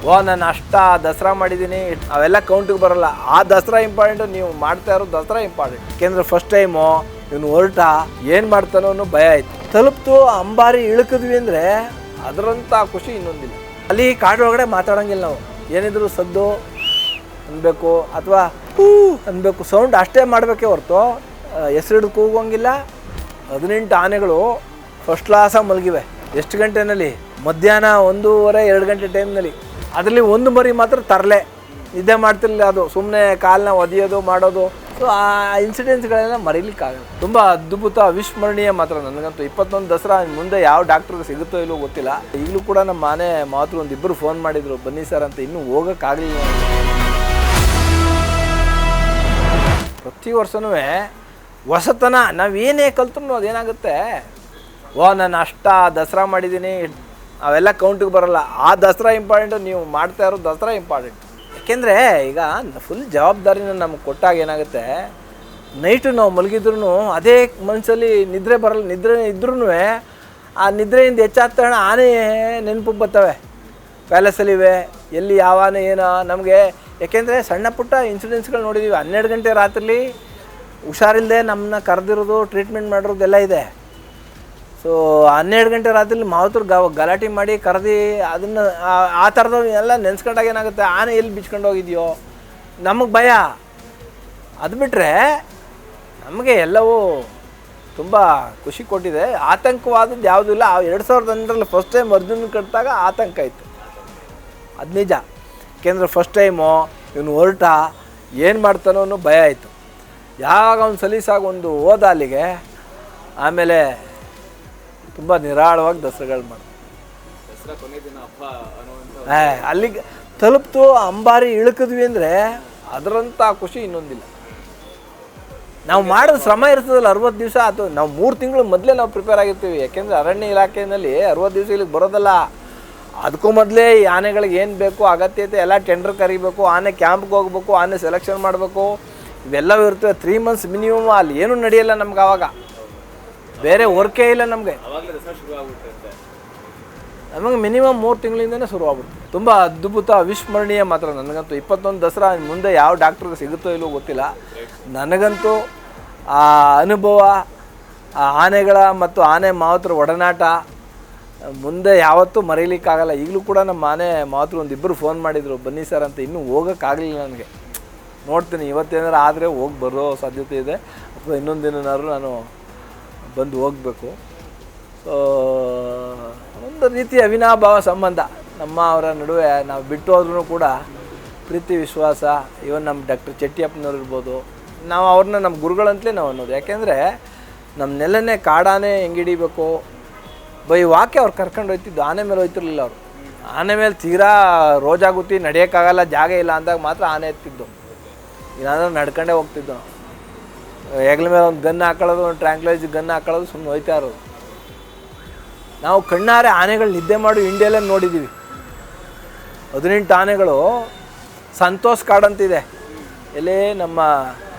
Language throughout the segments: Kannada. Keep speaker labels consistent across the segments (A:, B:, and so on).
A: ನಾನು ಅಷ್ಟ ದಸರಾ ಮಾಡಿದ್ದೀನಿ ಅವೆಲ್ಲ ಕೌಂಟಿಗೆ ಬರೋಲ್ಲ. ಆ ದಸರಾ ಇಂಪಾರ್ಟೆಂಟು, ನೀವು ಮಾಡ್ತಾ ಇರೋ ದಸರಾ ಇಂಪಾರ್ಟೆಂಟ್. ಯಾಕೆಂದರೆ ಫಸ್ಟ್ ಟೈಮು ಇವನು ಹೊರಟ ಏನು ಮಾಡ್ತಾನೋ ಅನ್ನೋ ಭಯ ಆಯಿತು. ತಲುಪ್ತು ಅಂಬಾರಿ ಇಳ್ಕಿದ್ವಿ ಅಂದರೆ ಅದರಂಥ ಖುಷಿ ಇನ್ನೊಂದಿಲ್ಲ. ಅಲ್ಲಿ ಕಾಡು ಒಳಗಡೆ ಮಾತಾಡೋಂಗಿಲ್ಲ ನಾವು. ಏನಿದ್ರು ಸದ್ದು ಅನ್ಬೇಕು ಅಥವಾ ಹೂ ಅನ್ಬೇಕು, ಸೌಂಡ್ ಅಷ್ಟೇ ಮಾಡಬೇಕೇ ಹೊರತು ಹೆಸರಿಡು ಕೂಗೋಂಗಿಲ್ಲ. 18 ಆನೆಗಳು ಫಸ್ಟ್ ಕ್ಲಾಸಾಗಿ ಮಲಗಿವೆ. ಎಷ್ಟು ಗಂಟೆನಲ್ಲಿ? ಮಧ್ಯಾಹ್ನ 1:30-2 ಗಂಟೆ ಟೈಮ್ನಲ್ಲಿ. ಅದರಲ್ಲಿ ಒಂದು ಮರಿ ಮಾತ್ರ ತರಲೆ ನಿದ್ದೆ ಮಾಡ್ತಿರಲಿಲ್ಲ. ಅದು ಸುಮ್ಮನೆ ಕಾಲನ್ನ ಒದೆಯೋದು ಮಾಡೋದು. ಸೊ ಆ ಇನ್ಸಿಡೆಂಟ್ಸ್ಗಳೆಲ್ಲ ಮರೀಲಿಕ್ಕಾಗಲ್ಲ. ತುಂಬ ಅದ್ಭುತ ಅವಿಸ್ಮರಣೀಯ ಮಾತ್ರ ನನಗಂತೂ. 21 ದಸರಾ ಮುಂದೆ ಯಾವ ಡಾಕ್ಟ್ರಿಗೆ ಸಿಗುತ್ತೋ ಇಲ್ಲೋ ಗೊತ್ತಿಲ್ಲ. ಈಗಲೂ ಕೂಡ ನಮ್ಮ ಮನೆ ಮಾತೃ ಒಂದಿಬ್ಬರು ಫೋನ್ ಮಾಡಿದರು ಬನ್ನಿ ಸರ್ ಅಂತ. ಇನ್ನೂ ಹೋಗೋಕ್ಕಾಗಲಿಲ್ಲ. ಪ್ರತಿ ವರ್ಷವೂ ಹೊಸತನ ನಾವೇನೇ ಕಲ್ತ್ರೂ ಅದೇನಾಗುತ್ತೆ, ನಾನು ಅಷ್ಟ ದಸರಾ ಮಾಡಿದ್ದೀನಿ ಅವೆಲ್ಲ ಕೌಂಟಿಗೆ ಬರೋಲ್ಲ. ಆ ದಸರಾ ಇಂಪಾರ್ಟೆಂಟು, ನೀವು ಮಾಡ್ತಾ ಇರೋ ದಸರಾ ಇಂಪಾರ್ಟೆಂಟ್. ಯಾಕೆಂದರೆ ಈಗ ಫುಲ್ ಜವಾಬ್ದಾರಿನ ನಮಗೆ ಕೊಟ್ಟಾಗ ಏನಾಗುತ್ತೆ, ನೈಟು ನಾವು ಮಲಗಿದ್ರೂ ಅದೇ ಮನಸ್ಸಲ್ಲಿ ನಿದ್ರೆ ಬರಲ್ಲ. ನಿದ್ರೆ ಇದ್ರೂ ಆ ನಿದ್ರೆಯಿಂದ ಹೆಚ್ಚಾದ ತಕ್ಷಣ ಆನೆ ನೆನಪಿಗೆ ಬರ್ತವೆ. ಪ್ಯಾಲೇಸಲ್ಲಿವೆ, ಎಲ್ಲಿ ಯಾವ ಆನೆ ಏನೋ ನಮಗೆ. ಯಾಕೆಂದರೆ ಸಣ್ಣ ಪುಟ್ಟ ಇನ್ಸಿಡೆಂಟ್ಸ್ಗಳು ನೋಡಿದ್ದೀವಿ. 12 ಗಂಟೆ ರಾತ್ರಿಲಿ ಹುಷಾರಿಲ್ಲದೆ ನಮ್ಮನ್ನ ಕರೆದಿರೋದು, ಟ್ರೀಟ್ಮೆಂಟ್ ಮಾಡಿರೋದೆಲ್ಲ ಇದೆ. ಸೊ 12 ಗಂಟೆ ರಾತ್ರಿಲಿ ಮಾವತರು ಗಲಾಟೆ ಮಾಡಿ ಕರೆದು ಅದನ್ನು ಆ ಥರದ್ದು ಎಲ್ಲ ನೆನೆಸ್ಕೊಂಡಾಗ ಏನಾಗುತ್ತೆ, ಆನೆ ಎಲ್ಲಿ ಬಿಚ್ಕೊಂಡು ಹೋಗಿದೆಯೋ ನಮಗೆ ಭಯ. ಅದು ಬಿಟ್ಟರೆ ನಮಗೆ ಎಲ್ಲವೂ ತುಂಬ ಖುಷಿ ಕೊಟ್ಟಿದೆ. ಆತಂಕವಾದದ್ದು ಯಾವುದೂ ಇಲ್ಲ. 2008ರಲ್ಲಿ ಫಸ್ಟ್ ಟೈಮ್ ಅರ್ಜುನ ಕಟ್ಟಿದಾಗ ಆತಂಕ ಇತ್ತು, ಅದು ನಿಜ. ಯಾಕೆಂದರೆ ಫಸ್ಟ್ ಟೈಮು ಇವನು ಹೊರಟ ಏನು ಮಾಡ್ತಾನೋ ಅನ್ನೋ ಭಯ ಆಯಿತು. ಯಾವಾಗ ಅವ್ನು ಸಲೀಸಾಗಿ ಒಂದು ಹೋದ ಅಲ್ಲಿಗೆ, ಆಮೇಲೆ ತುಂಬ ನಿರಾಳವಾಗಿ ದಸರಾಗಳು ಮಾಡಿ ಅಲ್ಲಿಗೆ ತಲುಪ್ತು ಅಂಬಾರಿ ಇಳ್ಕಿದ್ವಿ ಅಂದರೆ ಅದರಂಥ ಖುಷಿ ಇನ್ನೊಂದಿಲ್ಲ. ನಾವು ಮಾಡಿದ ಶ್ರಮ ಇರ್ತದಲ್ಲ 60 ದಿವಸ ಆಯ್ತು. ನಾವು 3 ತಿಂಗಳು ಮೊದಲೇ ನಾವು ಪ್ರಿಪೇರ್ ಆಗಿರ್ತೀವಿ. ಯಾಕೆಂದರೆ ಅರಣ್ಯ ಇಲಾಖೆಯಲ್ಲಿ 60 ದಿವಸ ಇಲ್ಲಿಗೆ ಬರೋದಲ್ಲ. ಅದಕ್ಕೂ ಮೊದಲೇ ಈ ಆನೆಗಳಿಗೆ ಏನು ಬೇಕು ಅಗತ್ಯತೆ ಎಲ್ಲ ಟೆಂಡರ್ ಕರಿಬೇಕು, ಆನೆ ಕ್ಯಾಂಪ್ಗೆ ಹೋಗ್ಬೇಕು, ಆನೆ ಸೆಲೆಕ್ಷನ್ ಮಾಡಬೇಕು, ಇವೆಲ್ಲವೂ ಇರ್ತವೆ. 3 ಮಂತ್ಸ್ ಮಿನಿಮಮ್. ಅಲ್ಲಿ ಏನೂ ನಡೆಯಲ್ಲ ನಮ್ಗೆ. ಆವಾಗ ಬೇರೆ ವರ್ಕೇ ಇಲ್ಲ ನಮಗೆ. ನಮಗೆ ಮಿನಿಮಮ್ 3 ತಿಂಗಳಿಂದನೇ ಶುರುವಾಗ್ಬಿಡ್ತು. ತುಂಬ ಅದ್ಭುತ ಅವಿಸ್ಮರಣೀಯ ಮಾತ್ರ ನನಗಂತೂ. 21 ದಸರಾ ಮುಂದೆ ಯಾವ ಡಾಕ್ಟ್ರಿಗೆ ಸಿಗುತ್ತೋ ಇಲ್ಲೋ ಗೊತ್ತಿಲ್ಲ. ನನಗಂತೂ ಆ ಅನುಭವ, ಆ ಆನೆಗಳ ಮತ್ತು ಆನೆ ಮಾವತರ ಒಡನಾಟ ಮುಂದೆ ಯಾವತ್ತೂ ಮರೀಲಿಕ್ಕಾಗಲ್ಲ. ಈಗಲೂ ಕೂಡ ನಮ್ಮ ಮನೆ ಮಾತೃ ಒಂದಿಬ್ಬರು ಫೋನ್ ಮಾಡಿದರು ಬನ್ನಿ ಸರ್ ಅಂತ. ಇನ್ನೂ ಹೋಗೋಕ್ಕಾಗಲಿಲ್ಲ ನನಗೆ. ನೋಡ್ತೀನಿ ಇವತ್ತೇನಾರು ಆದರೆ ಹೋಗಿ ಬರೋ ಸಾಧ್ಯತೆ ಇದೆ, ಅಥವಾ ಇನ್ನೊಂದು ದಿನನಾದ್ರು ನಾನು ಬಂದು ಹೋಗಬೇಕು. ಒಂದು ರೀತಿ ಅವಿನಾಭಾವ ಸಂಬಂಧ ನಮ್ಮ ಅವರ ನಡುವೆ. ನಾವು ಬಿಟ್ಟು ಹೋದ್ರೂ ಕೂಡ ಪ್ರೀತಿ ವಿಶ್ವಾಸ. ಇವನ್ ನಮ್ಮ ಡಾಕ್ಟರ್ ಚೆಟ್ಟಿಯಪ್ಪನವ್ರು ಇರ್ಬೋದು, ನಾವು ಅವ್ರನ್ನ ನಮ್ಮ ಗುರುಗಳಂತಲೇ ನಾವು ಅನ್ನೋದು. ಯಾಕೆಂದರೆ ನಮ್ಮ ನೆಲನೇ ಕಾಡಾನೆ ಹೆಂಗೆ ಹಿಡಿಬೇಕು ಬೈ ವಾಕೆ ಅವ್ರು ಕರ್ಕೊಂಡು ಹೋಗ್ತಿದ್ದು. ಆನೆ ಮೇಲೆ ಹೋಗ್ತಿರ್ಲಿಲ್ಲ ಅವರು. ಆನೆ ಮೇಲೆ ತೀರಾ ರೋಜಾಗುತ್ತಿ ನಡೆಯೋಕ್ಕಾಗಲ್ಲ, ಜಾಗ ಇಲ್ಲ ಅಂದಾಗ ಮಾತ್ರ ಆನೆ ಎತ್ತಿದ್ದು. ಏನಾದರೂ ನಡ್ಕೊಂಡೇ ಹೋಗ್ತಿದ್ದು ನಾವು. ಹೆಗ್ಲ ಮೇಲೆ ಒಂದು ಗನ್ ಹಾಕೊಳ್ಳೋದು, ಒಂದು ಟ್ರ್ಯಾಂಕ್ಲೈಸ್ ಗನ್ ಹಾಕೊಳ್ಳೋದು, ಸುಮ್ಮನೆ ಹೋಯ್ತಾ ಇರೋದು. ನಾವು ಕಣ್ಣಾರೆ ಆನೆಗಳು ನಿದ್ದೆ ಮಾಡಿ ಇಂಡಿಯಲ್ಲೇ ನೋಡಿದ್ದೀವಿ. 18 ಆನೆಗಳು ಸಂತೋಷ್ ಕಾಡಂತಿದೆ. ಎಲ್ಲಿ ನಮ್ಮ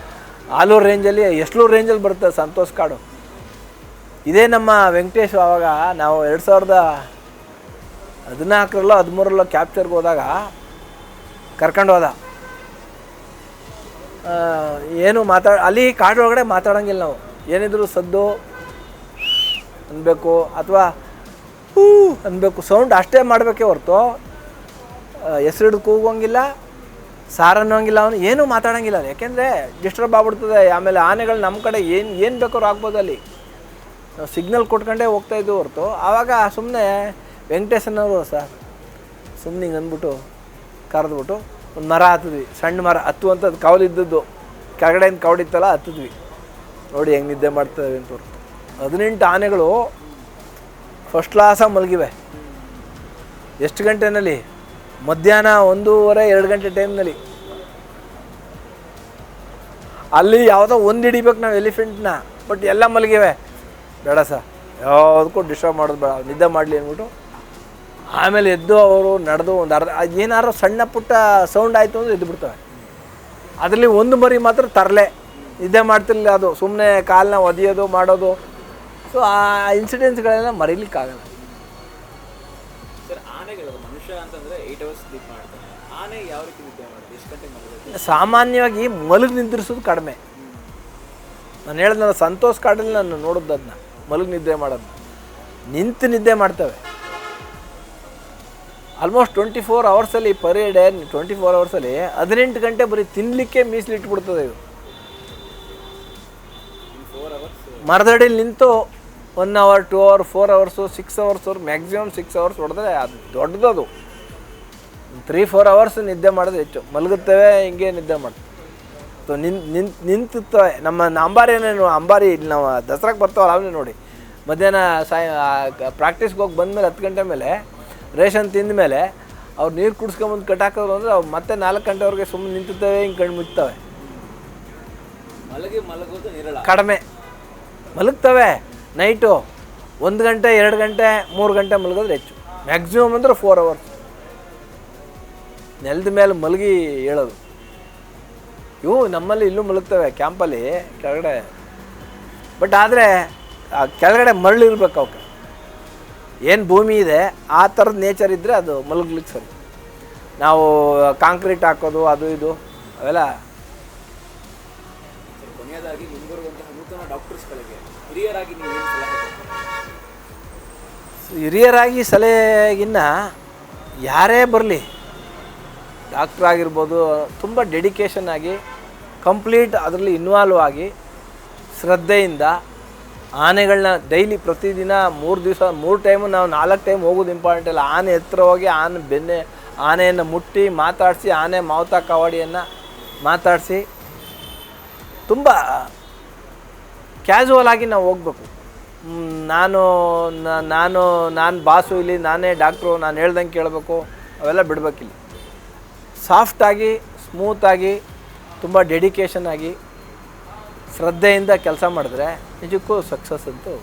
A: ಆಲೂರು ರೇಂಜಲ್ಲಿ, ಎಸ್ಲೂರು ರೇಂಜಲ್ಲಿ ಬರುತ್ತೆ ಸಂತೋಷ್ ಕಾಡು. ಇದೇ ನಮ್ಮ ವೆಂಕಟೇಶ್ ಆವಾಗ ನಾವು 2014ರಲ್ಲೋ 13ರಲ್ಲೋ ಕ್ಯಾಪ್ಚರ್ಗೆ ಹೋದಾಗ ಕರ್ಕೊಂಡು ಹೋದ. ಏನು ಅಲ್ಲಿ ಕಾಡೊಳಗಡೆ ಮಾತಾಡೋಂಗಿಲ್ಲ ನಾವು. ಏನಿದ್ರು ಸದ್ದು ಅನ್ಬೇಕು ಅಥವಾ ಹೂ ಅನ್ಬೇಕು, ಸೌಂಡ್ ಅಷ್ಟೇ ಮಾಡಬೇಕೇ ಹೊರತು ಹೆಸರಿಡು ಕೂಗೋಂಗಿಲ್ಲ, ಸಾರನ್ನೋಂಗಿಲ್ಲ. ಅವನು ಏನೂ ಮಾತಾಡೋಂಗಿಲ್ಲ. ಯಾಕೆಂದರೆ ಡಿಸ್ಟರ್ಬ್ ಆಗ್ಬಿಡ್ತದೆ. ಆಮೇಲೆ ಆನೆಗಳು ನಮ್ಮ ಕಡೆ ಏನು ಬೇಕಾದ್ರೂ ಆಗ್ಬೋದು. ಅಲ್ಲಿ ನಾವು ಸಿಗ್ನಲ್ ಕೊಟ್ಕೊಂಡೇ ಹೋಗ್ತಾಯಿದ್ದು ಹೊರತು. ಆವಾಗ ಸುಮ್ಮನೆ ವೆಂಕಟೇಶನವರು ಸರ್ ಸುಮ್ಮನೆ ಹಿಂಗೆ ಅಂದ್ಬಿಟ್ಟು ಕರೆದ್ಬಿಟ್ಟು ಒಂದು ಮರ ಹತ್ತಿದ್ವಿ. ಸಣ್ಣ ಮರ ಹತ್ತುವಂಥದ್ದು ಕವಲಿದ್ದದ್ದು, ಕೆಳಗಡೆಯಿಂದ ಕವಡಿತ್ತಲ್ಲ ಹತ್ತಿದ್ವಿ. ನೋಡಿ ಹೆಂಗೆ ನಿದ್ದೆ ಮಾಡ್ತೇವೆ ಅಂತ ಹೊರತು. 18 ಆನೆಗಳು ಫಸ್ಟ್ ಕ್ಲಾಸಾಗಿ ಮಲಗಿವೆ. ಎಷ್ಟು ಗಂಟೆನಲ್ಲಿ? ಮಧ್ಯಾಹ್ನ 1:30-2 ಗಂಟೆ ಟೈಮ್ನಲ್ಲಿ. ಅಲ್ಲಿ ಯಾವುದೋ ಒಂದು ಹಿಡಿಬೇಕು ನಾವು ಎಲಿಫೆಂಟ್ನ, ಬಟ್ ಎಲ್ಲ ಮಲಗಿವೆ. ಬೇಡ ಸರ್, ಯಾವುದಕ್ಕೂ ಡಿಸ್ಟರ್ಬ್ ಮಾಡೋದು ಬೇಡ, ನಿದ್ದೆ ಮಾಡಲಿ ಅಂದ್ಬಿಟ್ಟು ಆಮೇಲೆ ಎದ್ದು ಅವರು ನಡೆದು ಒಂದು ಅರ್ಧ ಏನಾದ್ರು ಸಣ್ಣ ಪುಟ್ಟ ಸೌಂಡ್ ಆಯಿತು ಅಂದರೆ ಎದ್ದು ಬಿಡ್ತವೆ. ಅದರಲ್ಲಿ ಒಂದು ಮರಿ ಮಾತ್ರ ತರಲೆ ನಿದ್ದೆ ಮಾಡ್ತಿರಲಿಲ್ಲ. ಅದು ಸುಮ್ಮನೆ ಕಾಲನ್ನ ಒದೆಯೋದು ಮಾಡೋದು. ಸೊ ಆ ಇನ್ಸಿಡೆಂಟ್ಸ್ಗಳೆಲ್ಲ ಮರೀಲಿಕ್ಕಾಗಲ್ಲ.
B: ಸರ್, ಆನೆಗಳು ಮನುಷ್ಯ ಅಂತಂದರೆ 8 ಅವರ್ಸ್ ಸ್ಲೀಪ್ ಮಾಡ್ತಾನೆ. ಆನೆ ಯಾವ ರೀತಿ ನಿದ್ದೆ ಮಾಡೋದು, ಎಷ್ಟು ಗಂಟೆಗೆ ಮಲಗೋದು?
A: ಸಾಮಾನ್ಯವಾಗಿ ಮಲಗಿ ನಿದ್ರಿಸೋದು ಕಡಿಮೆ. ನಾನು ಹೇಳಿದ್ನಲ್ಲ, ಸಂತೋಷ್ ಕಾಡಲ್ಲಿ ನಾನು ನೋಡಿದ್ದು ಅದನ್ನ, ಮಲಗಿ ನಿದ್ದೆ ಮಾಡೋದನ್ನ. ನಿಂತು ನಿದ್ದೆ ಮಾಡ್ತವೆ ಆಲ್ಮೋಸ್ಟ್ 24 ಅವರ್ಸಲ್ಲಿ ಪರ್ ಡೇ. 24 ಅವರ್ಸಲ್ಲಿ 18 ಗಂಟೆ ಬರೀ ತಿನ್ನಲಿಕ್ಕೆ ಮೀಸಲಿಟ್ಬಿಡ್ತದೆ ಇದು.
B: 4 ಅವರ್ಸ್
A: ಮರದಡಿಲಿ ನಿಂತು 1 hour 2 hour 4 hours 6 hours maximum 6 hours ಹೊಡೆದ್ರೆ ಅದು ದೊಡ್ಡದದು. 3-4 ಅವರ್ಸ್ ನಿದ್ದೆ ಮಾಡೋದು ಹೆಚ್ಚು. ಮಲಗುತ್ತವೆ, ಹಿಂಗೆ ನಿದ್ದೆ ಮಾಡ್ತವೆ. ಸೊ ನಿಂತುತ್ತವೆ. ನಮ್ಮ ಅಂಬಾರಿನೇನು, ಅಂಬಾರಿ ಇಲ್ಲಿ ನಾವು ದಸರಾಕ್ಕೆ ಬರ್ತಾವಲ್ಲ ಅವನೇ ನೋಡಿ, ಮಧ್ಯಾಹ್ನ ಪ್ರಾಕ್ಟೀಸ್ಗೆ ಹೋಗಿ ಬಂದಮೇಲೆ 10 ಗಂಟೆ ಮೇಲೆ ರೇಷನ್ ತಿಂದ ಮೇಲೆ ಅವ್ರು ನೀರು ಕುಡಿಸ್ಕೊಂಬಂದು ಕಟ್ಟಾಕೋದು ಅಂದರೆ ಅವ್ರು ಮತ್ತೆ 4 ಗಂಟೆವರೆಗೆ ಸುಮ್ಮನೆ ನಿಂತುತ್ತವೆ, ಹಿಂಗೆ ಕಣ್ಣು ಮುಚ್ತವೆ.
B: ಮಲಗೋದು ನಿರಳ
A: ಕಡಿಮೆ ಮಲಗ್ತವೆ. ನೈಟು 1 ಗಂಟೆ 2 ಗಂಟೆ 3 ಗಂಟೆ ಮಲಗೋದ್ರೆ ಹೆಚ್ಚು. ಮ್ಯಾಕ್ಸಿಮಮ್ ಅಂದರೆ 4 ಅವರ್ಸ್ ನೆಲದ ಮೇಲೆ ಮಲಗಿ ಹೇಳೋದು. ಇವು ನಮ್ಮಲ್ಲಿ ಇಲ್ಲೂ ಮಲಗ್ತವೆ ಕ್ಯಾಂಪಲ್ಲಿ ಕೆಳಗಡೆ. ಬಟ್ ಆದರೆ ಆ ಕೆಳಗಡೆ ಮರಳಿರ್ಬೇಕು ಅವಕ್ಕೆ. ಏನು ಭೂಮಿ ಇದೆ ಆ ಥರದ ನೇಚರ್ ಇದ್ದರೆ ಅದು ಮಲಗ್ಲಿಕ್ಕೆ ಸರಿ. ನಾವು ಕಾಂಕ್ರೀಟ್ ಹಾಕೋದು ಅದು ಇದು ಅವೆಲ್ಲ.
B: ಕೊನೆಯದಾಗಿ ಮುಂಬರುವಂತಹ ನೂತನ ಡಾಕ್ಟರ್ಸ್ಗಳಿಗೆ ಹಿರಿಯರಾಗಿ ನೀವು ಏನು ಸಲಹೆ ಕೊಡ್ತೀರಾ?
A: ಹಿರಿಯರಾಗಿ ಸಲಹೆಗಿನ್ನ ಯಾರೇ ಬರಲಿ, ಡಾಕ್ಟ್ರ್ ಆಗಿರ್ಬೋದು, ತುಂಬ ಡೆಡಿಕೇಶನ್ ಆಗಿ ಕಂಪ್ಲೀಟ್ ಅದರಲ್ಲಿ ಇನ್ವಾಲ್ವ್ ಆಗಿ ಶ್ರದ್ಧೆಯಿಂದ ಆನೆಗಳನ್ನ ಡೈಲಿ ಪ್ರತಿದಿನ 3 ದಿವಸ 3 ಟೈಮು ನಾವು 4 ಟೈಮ್ ಹೋಗೋದು ಇಂಪಾರ್ಟೆಂಟ್ ಇಲ್ಲ. ಆನೆ ಹತ್ರ ಹೋಗಿ ಆನೆಯನ್ನು ಮುಟ್ಟಿ ಮಾತಾಡಿಸಿ, ಆನೆ ಮಾವುತ ಕಾವಡಿಯನ್ನು ಮಾತಾಡಿಸಿ ತುಂಬ ಕ್ಯಾಶುವಲ್ ಆಗಿ ನಾವು ಹೋಗ್ಬೇಕು. ನಾನು ಬಾಸು ಇಲ್ಲಿ, ನಾನೇ ಡಾಕ್ಟ್ರು, ನಾನು ಹೇಳ್ದಂಗೆ ಕೇಳಬೇಕು, ಅವೆಲ್ಲ ಬಿಡಬೇಕಿಲ್ಲ. ಸಾಫ್ಟಾಗಿ ಸ್ಮೂತಾಗಿ ತುಂಬ ಡೆಡಿಕೇಶನ್ ಆಗಿ ಶ್ರದ್ಧೆಯಿಂದ ಕೆಲಸ ಮಾಡಿದ್ರೆ ನಿಜಕ್ಕೂ ಸಕ್ಸಸ್ ಅಂತೂ